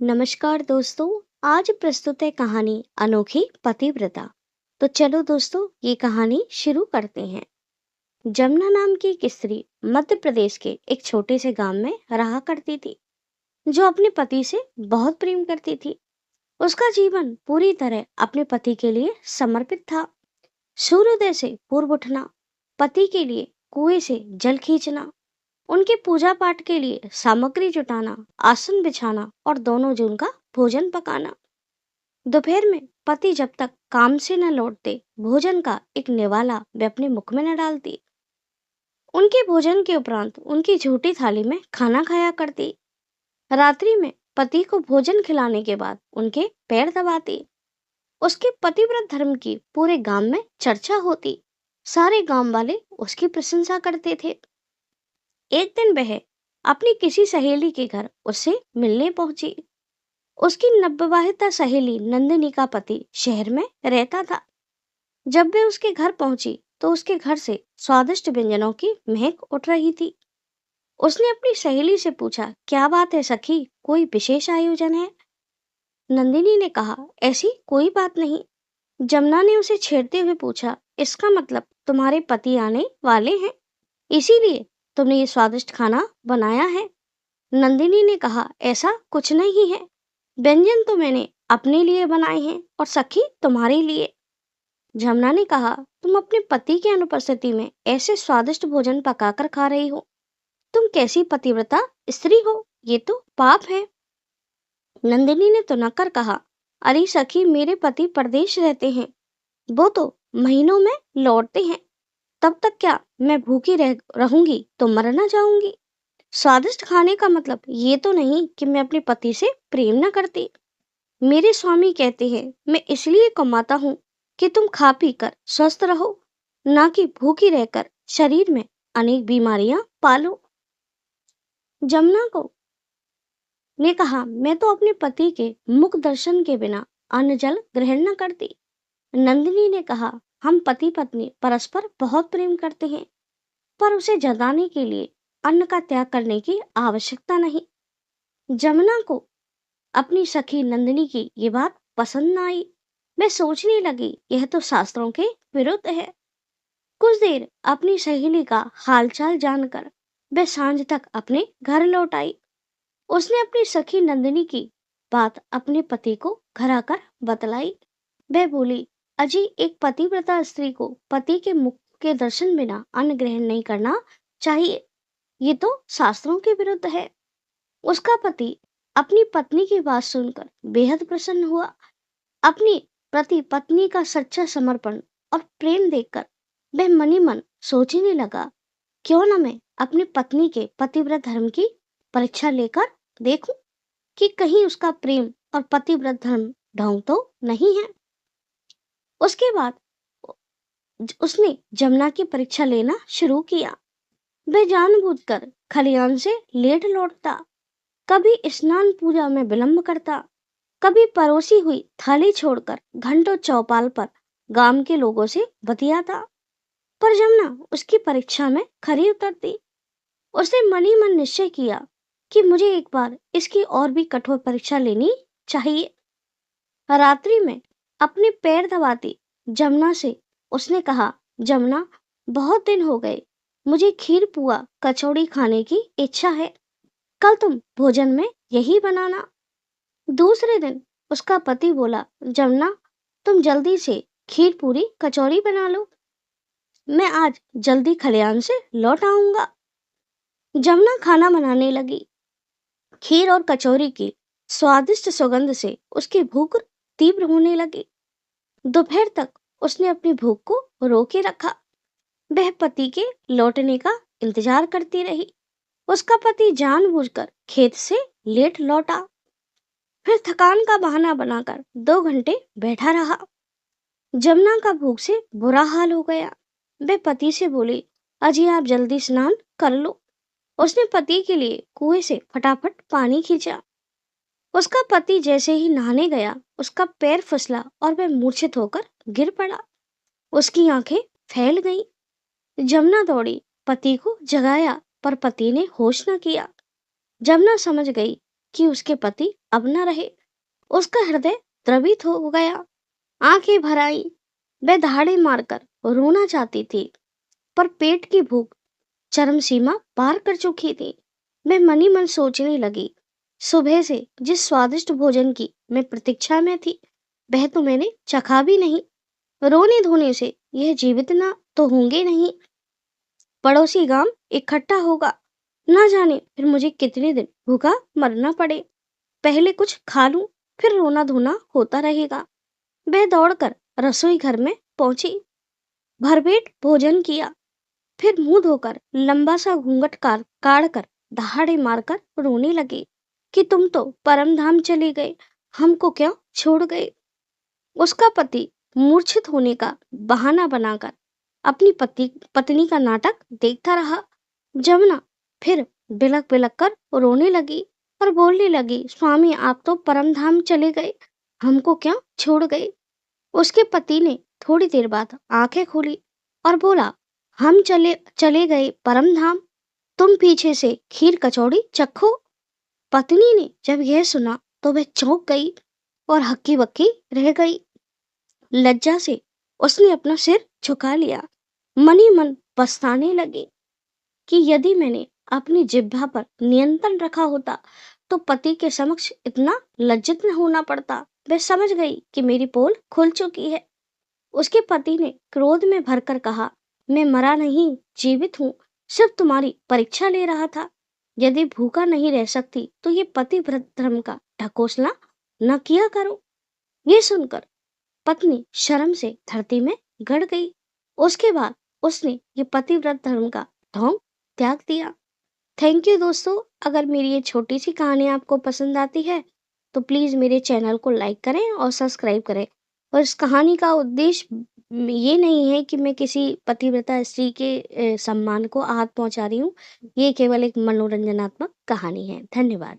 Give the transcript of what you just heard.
नमस्कार दोस्तों। आज प्रस्तुत है कहानी अनोखी पतिव्रता। तो चलो दोस्तों, ये कहानी शुरू करते हैं। जमुना नाम की एक स्त्री मध्य प्रदेश के एक छोटे से गांव में रहा करती थी, जो अपने पति से बहुत प्रेम करती थी। उसका जीवन पूरी तरह अपने पति के लिए समर्पित था। सूर्योदय से पूर्व उठना, पति के लिए कुएं से जल खींचना, उनके पूजा पाठ के लिए सामग्री जुटाना, आसन बिछाना और दोनों जून का भोजन पकाना। दोपहर में पति जब तक काम से न लौटते, भोजन का एक निवाला वे अपने मुख में न डालती। उनके भोजन के उपरांत उनकी झूठी थाली में खाना खाया करती। रात्रि में पति को भोजन खिलाने के बाद उनके पैर दबाती। उसके पतिव्रत धर्म की पूरे गांव में चर्चा होती। सारे गांव वाले उसकी प्रशंसा करते थे। एक दिन वह अपनी किसी सहेली के घर उससे मिलने पहुंची। उसकी नवविवाहिता सहेली नंदिनी का पति शहर में रहता था। जब वे उसके घर पहुंची तो उसके घर से स्वादिष्ट व्यंजनों की महक उठ रही थी। उसने अपनी सहेली से पूछा, क्या बात है सखी, कोई विशेष आयोजन है? नंदिनी ने कहा, ऐसी कोई बात नहीं। जमुना ने उसे छेड़ते हुए पूछा, इसका मतलब तुम्हारे पति आने वाले हैं, इसीलिए तुमने ये स्वादिष्ट खाना बनाया है? नंदिनी ने कहा, ऐसा कुछ नहीं है। व्यंजन तो मैंने अपने लिए बनाए हैं और सखी तुम्हारे लिए। जमुना ने कहा, तुम अपने पति की अनुपस्थिति में ऐसे स्वादिष्ट भोजन पकाकर खा रही हो। तुम कैसी पतिव्रता स्त्री हो, ये तो पाप है। नंदिनी ने तुनकर कहा, अरे सखी, मेरे पति परदेश रहते हैं, वो तो महीनों में लौटते हैं। तब तक क्या मैं भूखी रहूंगी तो मर ना जाऊंगी? स्वादिष्ट खाने का मतलब ये तो नहीं कि मैं अपने पति से प्रेम न करती। मेरे स्वामी कहते हैं, मैं इसलिए कमाता हूँ कि तुम खा पी कर स्वस्थ रहो, ना कि भूखी रहकर शरीर में अनेक बीमारियां पालो। जमुना को ने कहा, मैं तो अपने पति के मुख दर्शन के बिना अन्न जल ग्रहण न करती। नंदिनी ने कहा, हम पति पत्नी परस्पर बहुत प्रेम करते हैं, पर उसे जताने के लिए अन्न का त्याग करने की आवश्यकता नहीं। जमुना को अपनी सखी नंदिनी की ये बात पसंद न आई। मैं सोचने लगी, यह तो शास्त्रों के विरुद्ध है। कुछ देर अपनी सहेली का हालचाल जानकर वह सांझ तक अपने घर लौट आई। उसने अपनी सखी नंदिनी की बात अपने पति को घर आकर बतलाई। वह बोली, अजी, एक पतिव्रता स्त्री को पति के मुख के दर्शन बिना अन्न ग्रहण नहीं करना चाहिए। ये तो शास्त्रों के विरुद्ध है। उसका पति अपनी पत्नी की बात सुनकर बेहद प्रसन्न हुआ। अपनी प्रति पत्नी का सच्चा समर्पण और प्रेम देखकर वह मनी मन सोचने लगा, क्यों न मैं अपनी पत्नी के पतिव्रत धर्म की परीक्षा लेकर देखूं कि कहीं उसका प्रेम और पतिव्रत धर्म ढोंग तो नहीं है। उसके बाद उसने जमुना की परीक्षा लेना शुरू किया। वह जानबूझकर खलियान से लेट लौटता, कभी स्नान पूजा में विलंब करता, कभी परोसी हुई थाली छोड़कर घंटों चौपाल पर गांव के लोगों से बतियाता। पर जमुना उसकी परीक्षा में खरी उतरती। उसने मनी मन निश्चय किया कि मुझे एक बार इसकी और भी कठोर परीक्षा लेनी चाहिए। रात्रि में अपने पैर दबाती जमुना से उसने कहा, जमुना, बहुत दिन हो गए, मुझे खीर पुआ कचौड़ी खाने की इच्छा है। कल तुम भोजन में यही बनाना। दूसरे दिन उसका पति बोला, जमुना, तुम जल्दी से खीर पूरी कचौरी बना लो, मैं आज जल्दी खलियान से लौट आऊंगा। जमुना खाना बनाने लगी। खीर और कचौरी की स्वादिष्ट सुगंध से उसकी भूख तीव्र होने लगी। दोपहर तक उसने अपनी भूख को रोके रखा। वह पति के लौटने का इंतजार करती रही। उसका पति जानबूझकर खेत से लेट लौटा, फिर थकान का बहाना बनाकर 2 घंटे बैठा रहा। जमुना का भूख से बुरा हाल हो गया। वह पति से बोली, अजी, आप जल्दी स्नान कर लो। उसने पति के लिए कुएं से फटाफट पानी खींचा। उसका पति जैसे ही नहाने गया, उसका पैर फिसला और वह मूर्छित होकर गिर पड़ा। उसकी आंखें फैल गईं। जमुना दौड़ी, पति को जगाया, पर पति ने होश न किया। जमुना समझ गई कि उसके पति अब न रहे। उसका हृदय द्रवित हो गया, आंखें भर आई। वह दहाड़े मारकर रोना चाहती थी, पर पेट की भूख चरम सीमा पार कर चुकी थी। मैं मन ही मन सोचने लगी, सुबह से जिस स्वादिष्ट भोजन की मैं प्रतीक्षा में थी, वह तो मैंने चखा भी नहीं। रोने धोने से यह जीवित ना तो होंगे नहीं। पड़ोसी गांव इकट्ठा होगा, ना जाने फिर मुझे कितने दिन भूखा मरना पड़े। पहले कुछ खा लूं, फिर रोना धोना होता रहेगा। वह दौड़कर रसोई घर में पहुंची, भरपेट भोजन किया, फिर मुंह धोकर लंबा सा घूंघट काढ़ कर दहाड़े मारकर रोने लगी कि तुम तो परम धाम चले गए, हमको क्यों छोड़ गए। उसका पति मूर्छित होने का बहाना बनाकर अपनी पत्नी का नाटक देखता रहा। जमुना फिर बिलक बिलक कर रोने लगी और बोलने लगी, स्वामी आप तो परम धाम चले गए, हमको क्यों छोड़ गए। उसके पति ने थोड़ी देर बाद आंखें खोली और बोला, हम चले चले गए परम धाम, तुम पीछे से खीर कचौड़ी चखो। पत्नी ने जब यह सुना तो वह चौंक गई और हक्की बक्की रह गई। लज्जा से उसने अपना सिर झुका लिया, मन ही मन पछताने लगी कि यदि मैंने अपनी जिह्वा पर नियंत्रण रखा होता तो पति के समक्ष इतना लज्जित न होना पड़ता। वह समझ गई कि मेरी पोल खुल चुकी है। उसके पति ने क्रोध में भरकर कहा, मैं मरा नहीं, जीवित हूँ, सिर्फ तुम्हारी परीक्षा ले रहा था। यदि भूखा नहीं रह सकती तो ये पतिव्रत धर्म का ढकोसला न किया करो। ये सुनकर पत्नी शर्म से धरती में गड़ गई। उसके बाद उसने ये पतिव्रत धर्म का ढोंग त्याग दिया। थैंक यू दोस्तों। अगर मेरी ये छोटी सी कहानी आपको पसंद आती है तो प्लीज मेरे चैनल को लाइक करें और सब्सक्राइब करें। और इस कहानी का उद्देश्य ये नहीं है कि मैं किसी पतिव्रता स्त्री के सम्मान को आहत पहुंचा रही हूँ। ये केवल एक मनोरंजनात्मक कहानी है। धन्यवाद।